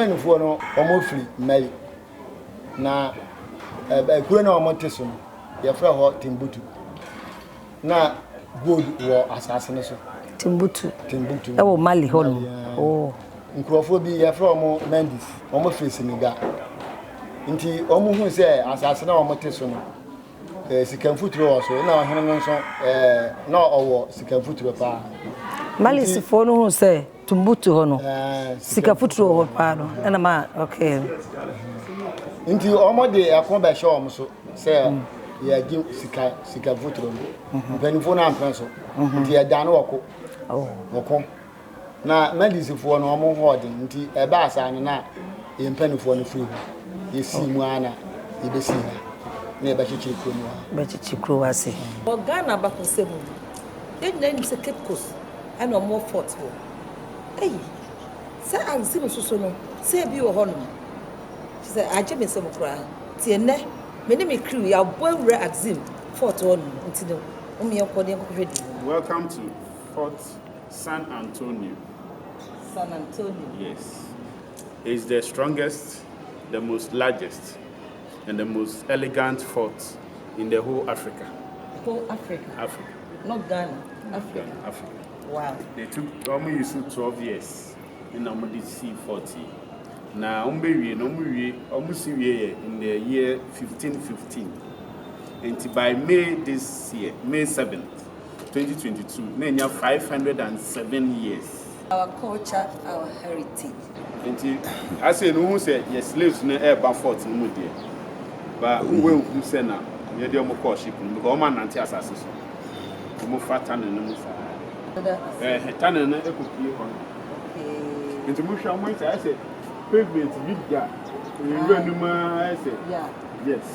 pen for no almost free Mali. Na kure na omoteso no ye fra ho Timbuktu. Na gold war assassin so. Timbuktu. E wo Mali ho no. Oh. Nkrofo bi ye fra omo Mendes, omo free Senegal. Nti omo hu se assassin na omoteso no. Sikan futuro so na ohene no so na owo sikan futuro pa. Mali sifo no hu se Timbuktu ho no. Sikan futuro ho pa no. Na ma okay. Nti omo de akon be hye omo so se ya gi sika futuro no. Mpanifo na ampan so. Nti ya dan woko. Woko. Na medicifo no omo hode nti e ba asa na e mpanifo no free. Yesi mu ana e besi ha. Ne ba chichi kro no. Ba chichi kro wase. Ghana ba ko semu. E na se Cape Coast ana omo fort ho. Ei. Sa ansim soso no. Se bi wo ho no. She said aje me sem kra. Tie ne me ne me crew ya boawura axim fort ho no. Nti no o me yakode nkokredie. Welcome to Fort San Antonio. San Antonio. Yes. It's the strongest, the most largest, and the most elegant fort in the whole Africa. Whole Africa? Africa. Not Ghana, Africa. Ghana, Africa. Wow. They took almost 12 years in C 40. Now, almost in the year 1515. And by May this year, May 7th, 2022, we have 507 years. Our culture, our heritage. And I say, no one said, yes, slaves no air fort in Mudia. But who say now, we are the only ship, because man anti assassin. We fat and no tan and a cookie on. Into Musha, I said, pavement, big guy. I said, yes.